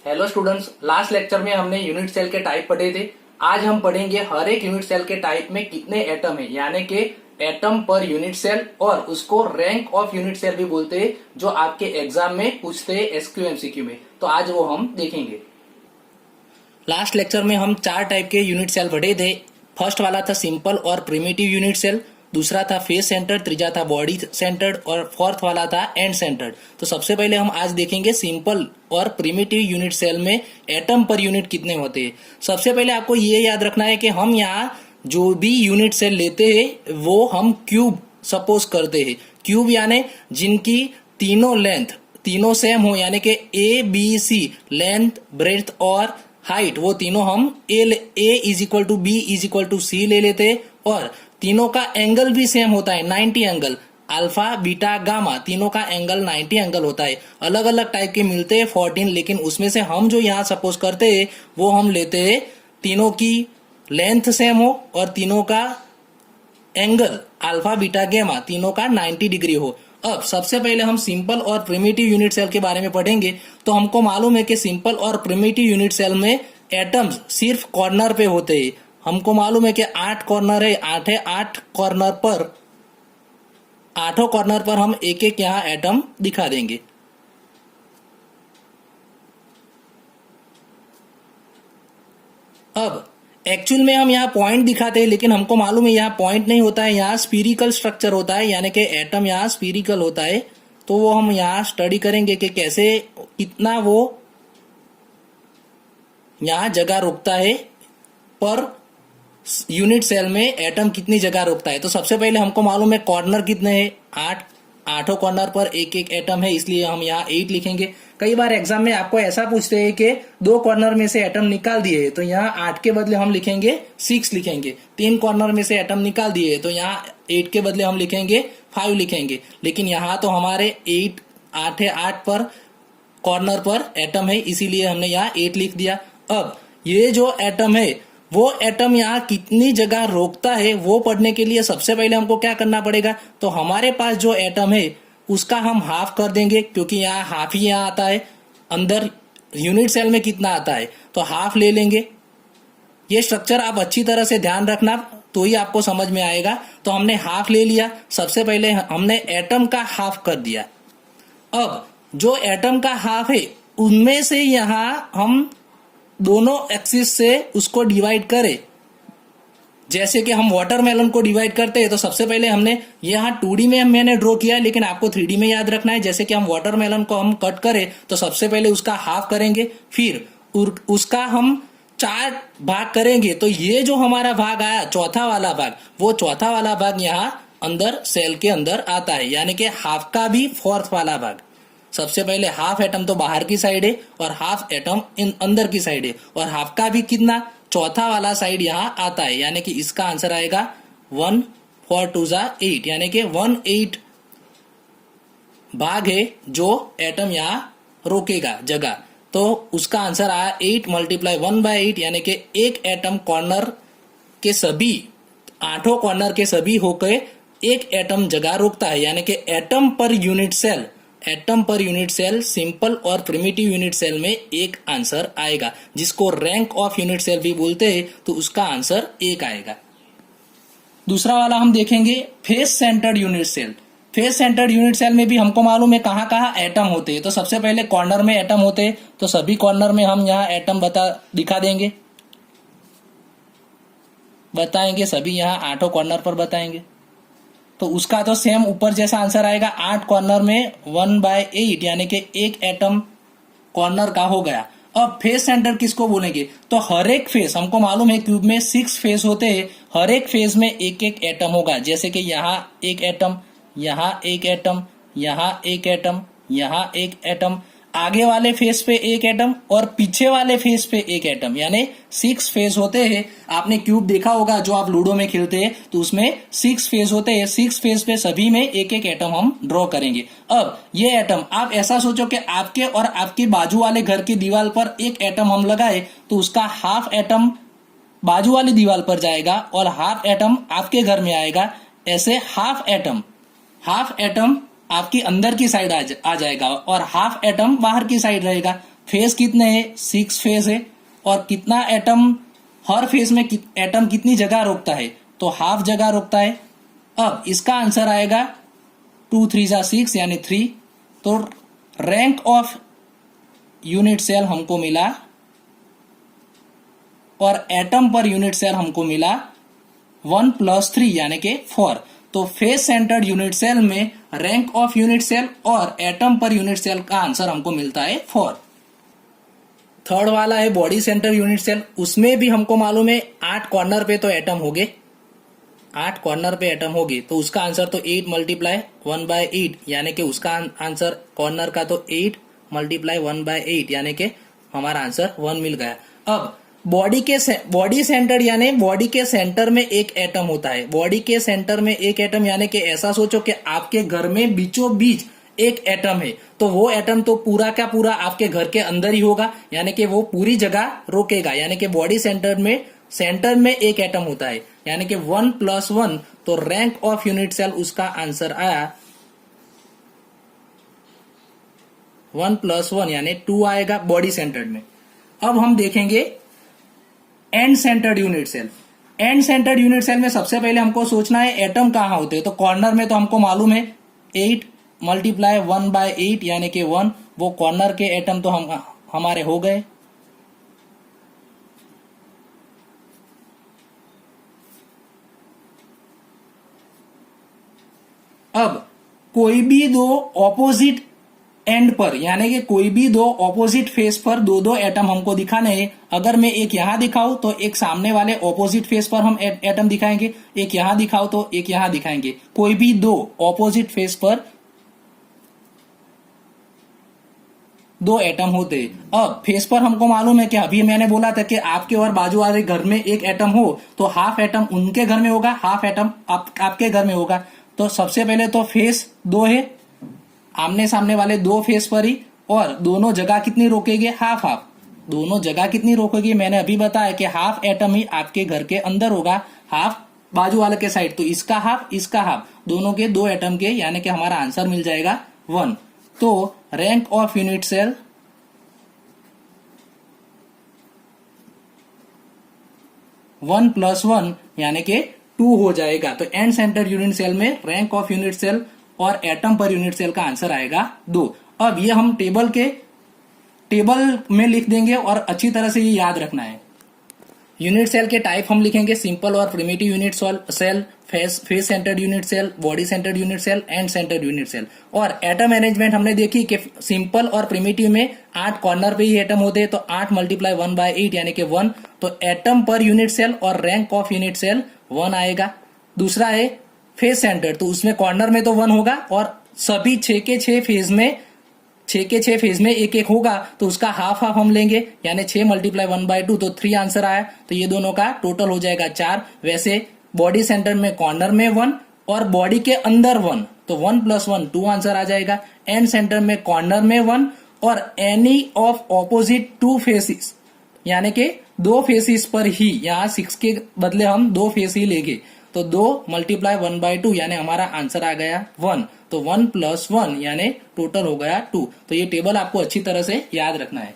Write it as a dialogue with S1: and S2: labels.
S1: Hello students, last lecture में हमने unit cell के टाइप पढ़े थे। आज हम पढ़ेंगे हर एक यूनिट सेल के टाइप में कितने एटम है, यानी कि एटम पर यूनिट सेल, और उसको रैंक ऑफ यूनिट सेल भी बोलते हैं, जो आपके एग्जाम में पूछते हैं एसक्यू एमसीक्यू में। तो आज वो हम देखेंगे। लास्ट लेक्चर में हम 4 टाइप के यूनिट सेल पढ़े थे। फर्स्ट वाला था सिंपल और प्रिमिटिव यूनिट सेल, दूसरा था फेस सेंटर्ड, तीसरा था बॉडी सेंटर्ड और फोर्थ वाला था एंड सेंटर्ड। तो सबसे पहले हम आज देखेंगे सिंपल और प्रिमिटिव यूनिट सेल में एटम पर यूनिट कितने होते हैं। सबसे पहले आपको ये याद रखना है कि हम यहाँ जो भी यूनिट सेल लेते हैं वो हम क्यूब सपोज करते हैं। क्यूब यानी जिनकी तीनों लेंथ तीनों सेम हो, यानी कि A B C length, breadth और हाइट, वो तीनों हम A is equal to B is equal to C ले लेते हैं, और तीनों का एंगल भी सेम होता है 90 एंगल। अल्फा बीटा गामा तीनों का एंगल 90 एंगल होता है। अलग अलग टाइप के मिलते हैं 14, लेकिन उसमें से हम जो यहाँ सपोज करते हैं वो हम लेते हैं तीनों की लेंथ सेम हो और तीनों का एंगल अल्फा बीटा गामा तीनों का 90 डिग्री हो। अब सबसे पहले हम सिंपल और प्रिमिटिव यूनिट सेल के बारे में पढ़ेंगे। तो हमको मालूम है कि सिंपल और प्रिमिटिव यूनिट सेल में एटम्स सिर्फ कॉर्नर पे होते हैं। हमको मालूम है कि 8 कॉर्नर है, 8 कॉर्नर पर 8 कॉर्नर पर हम एक एक यहाँ एटम दिखा देंगे। अब एक्चुअल में हम यहाँ पॉइंट दिखाते हैं, लेकिन हमको मालूम है यहाँ पॉइंट नहीं होता है, यहाँ स्फीरिकल स्ट्रक्चर होता है, यानी कि एटम यहाँ स्फीरिकल होता है। तो वो हम यहाँ स्टडी करेंगे कि कैसे कितना वो यहाँ जगह रोकता है, पर यूनिट सेल में एटम कितनी जगह रोकता है। तो सबसे पहले हमको मालूम है कॉर्नर कितने हैं, 8। 8 कॉर्नर पर एक एक एटम है, इसलिए हम यहाँ 8 लिखेंगे। कई बार एग्जाम में आपको ऐसा पूछते हैं कि 2 कॉर्नर में से एटम निकाल दिए, तो यहाँ 8 के बदले हम लिखेंगे 6 लिखेंगे। 3 कॉर्नर में से एटम निकाल दिए, तो यहाँ 8 के बदले हम लिखेंगे 5 लिखेंगे। लेकिन यहाँ तो हमारे 8 पर कॉर्नर पर एटम है, इसीलिए हमने यहाँ 8 लिख दिया। अब ये जो एटम है वो एटम यहाँ कितनी जगह रोकता है वो पढ़ने के लिए सबसे पहले हमको क्या करना पड़ेगा। तो हमारे पास जो एटम है उसका हम हाफ कर देंगे, क्योंकि यहाँ हाफ ही यहाँ आता है। अंदर यूनिट सेल में कितना आता है तो हाफ ले लेंगे। ये स्ट्रक्चर आप अच्छी तरह से ध्यान रखना, तो ही आपको समझ में आएगा। तो हमने हाफ ले लिया, सबसे पहले हमने एटम का हाफ कर दिया। अब जो एटम का हाफ है उनमें से यहाँ हम दोनों एक्सिस से उसको डिवाइड करें, जैसे कि हम वाटरमेलन को डिवाइड करते हैं। तो सबसे पहले हमने यहाँ 2D में मैंने ड्रॉ किया, लेकिन आपको 3D में याद रखना है। जैसे कि हम वाटरमेलन को हम कट करें तो सबसे पहले उसका हाफ करेंगे, फिर उसका हम 4 भाग करेंगे। तो ये जो हमारा भाग आया चौथा वाला भाग, वो चौथा वाला भाग यहाँ अंदर सेल के अंदर आता है, यानी कि हाफ का भी 4th वाला भाग। सबसे पहले हाफ एटम तो बाहर की साइड है और हाफ एटम अंदर की साइड है, और हाफ का भी कितना चौथा वाला साइड यहाँ आता है, यानी कि इसका आंसर आएगा 1 4 2 8, यानी कि 1/8 भाग है जो एटम यहाँ रोकेगा जगह। तो उसका आंसर आया 8 × 1/8, यानी कि एक एटम कॉर्नर के सभी 8 कॉर्नर के सभी होकर एक एटम जगह रोकता है, यानी कि एटम पर यूनिट सेल सिंपल और प्रिमिटिव यूनिट सेल में एक आंसर आएगा, जिसको रैंक ऑफ यूनिट सेल भी बोलते हैं। तो उसका आंसर 1 आएगा। दूसरा वाला हम देखेंगे face centred unit cell. Face centred unit cell में भी हमको मालूम है कहाँ कहाँ एटम होते हैं। तो सबसे पहले कॉर्नर में एटम होते हैं, तो सभी कॉर्नर में हम यहाँ एटम बताएंगे सभी यहाँ 8 कॉर्नर पर बताएंगे। तो उसका तो सेम ऊपर जैसा आंसर आएगा। 8 कॉर्नर में 1/8, यानी कि एक एटम कॉर्नर का हो गया। अब फेस सेंटर किसको बोलेंगे, तो हर एक फेस, हमको मालूम है क्यूब में 6 फेस होते हैं, हर एक फेस में एक एक एटम होगा। जैसे कि यहाँ एक एटम, यहाँ एक एटम, यहाँ एक एटम, यहाँ एक एटम, आगे वाले फेस पे एक एटम और पीछे वाले फेस पे एक एटम, यानी 6 फेस होते हैं। आपने क्यूब देखा होगा जो आप लूडो में खेलते हैं, तो उसमें 6 फेस होते हैं। 6 फेस पे सभी में एक एक एटम हम ड्रॉ करेंगे। अब ये एटम आप ऐसा सोचो कि आपके और आपके बाजू वाले घर की दीवार पर एक एटम हम लगाए, तो उसका हाफ एटम बाजू वाली दीवार पर जाएगा और हाफ एटम आपके घर में आएगा। ऐसे हाफ एटम आपकी अंदर की साइड आ जाएगा और हाफ एटम बाहर की साइड रहेगा। फेस कितने हैं, 6 फेस है, और कितना एटम, हर फेस में एटम कितनी जगह रोकता है, तो हाफ जगह रोकता है। अब इसका आंसर आएगा 2 3 जा 6 यानी 3। तो रैंक ऑफ यूनिट सेल हमको मिला और एटम पर यूनिट सेल हमको मिला 1 + 3 यानी कि 4। तो फेस सेंटर्ड यूनिट सेल में रैंक ऑफ यूनिट सेल और एटम पर यूनिट सेल का आंसर हमको मिलता है 4। थर्ड वाला है बॉडी सेंटर यूनिट सेल। उसमें भी हमको मालूम है 8 कॉर्नर पे तो एटम हो गए, 8 कॉर्नर पे एटम होगी, तो उसका आंसर तो 8 × 1/8 यानी कि उसका आंसर कॉर्नर का तो 8 × 1/8 यानी कि हमारा आंसर 1 मिल गया। अब बॉडी सेंटर यानी बॉडी के सेंटर में एक एटम होता है। बॉडी के सेंटर में एक एटम यानी कि ऐसा सोचो कि आपके घर में बीचों बीच एक एटम है, तो वो एटम तो पूरा का पूरा आपके घर के अंदर ही होगा, यानी कि वो पूरी जगह रोकेगा। यानी कि बॉडी सेंटर में एक एटम होता है, यानी कि 1 + 1, तो रैंक ऑफ यूनिट सेल उसका आंसर आया 1 + 1 यानी 2 आएगा बॉडी सेंटर्ड में। अब हम देखेंगे end centred unit cell. End centred unit cell में सबसे पहले हमको सोचना है एटम कहां होते हैं। तो कॉर्नर में तो हमको मालूम है 8 × 1/8 यानी कि 1, वो कॉर्नर के एटम तो हमारे हो गए। अब कोई भी दो ऑपोजिट एंड पर यानी कि कोई भी दो ऑपोजिट फेस पर दो एटम हमको दिखाने हैं। अगर मैं एक यहां दिखाऊं तो एक सामने वाले ऑपोजिट फेस पर हम एटम दिखाएंगे, एक यहां दिखाओ तो एक यहां दिखाएंगे। कोई भी दो ऑपोजिट फेस पर दो एटम होते। अब फेस पर हमको मालूम है कि अभी मैंने बोला था कि आपके और बाजू वाले घर में एक एटम हो तो हाफ एटम उनके घर में होगा, हाफ एटम आपके घर में होगा। तो सबसे पहले तो फेस 2 है, आमने सामने वाले 2 फेस पर ही, और दोनों जगह कितनी रोकेंगे, हाफ हाफ। दोनों जगह कितनी रोकेगी, मैंने अभी बताया कि हाफ एटम ही आपके घर के अंदर होगा, हाफ बाजू वाले के साइड। तो इसका हाफ इसका हाफ, दोनों के 2 एटम के, यानी कि हमारा आंसर मिल जाएगा 1। तो रैंक ऑफ यूनिट सेल 1 + 1 यानी कि 2 हो जाएगा। तो एंड सेंटर यूनिट सेल में रैंक ऑफ यूनिट सेल और एटम पर यूनिट सेल का आंसर आएगा 2। अब ये हम टेबल में लिख देंगे और अच्छी तरह से ये याद रखना है। यूनिट सेल के टाइप हम लिखेंगे सिंपल और primitive unit cell, face centred unit cell, body centred unit cell, end centred unit cell. और एटम अरेंजमेंट हमने देखी कि सिंपल और प्रिमिटिव में 8 कॉर्नर पे ही एटम होते हैं, तो 8 × 1/8 यानी कि 1। तो एटम पर यूनिट सेल और रैंक ऑफ यूनिट सेल 1 आएगा। दूसरा है फेस सेंटर, तो उसमें कॉर्नर में तो 1 होगा और सभी 6 के 6 फेज में एक एक होगा, तो उसका हाफ हाफ हम लेंगे, यानी 6 × 1/2, तो 3 आंसर आया। तो ये दोनों का टोटल हो जाएगा 4। वैसे बॉडी सेंटर में कॉर्नर में 1 और बॉडी के अंदर 1, तो 1 + 1 2 आंसर आ जाएगा। एंड सेंटर में कॉर्नर में 1 और एनी ऑफ ऑपोजिट 2 फेसिस, यानी कि 2 फेसिस पर ही, यहाँ 6 के बदले हम 2 फेस ही लेंगे, तो 2 × 1/2 यानी हमारा आंसर आ गया 1। तो 1 + 1 यानी टोटल हो गया 2। तो ये टेबल आपको अच्छी तरह से याद रखना है।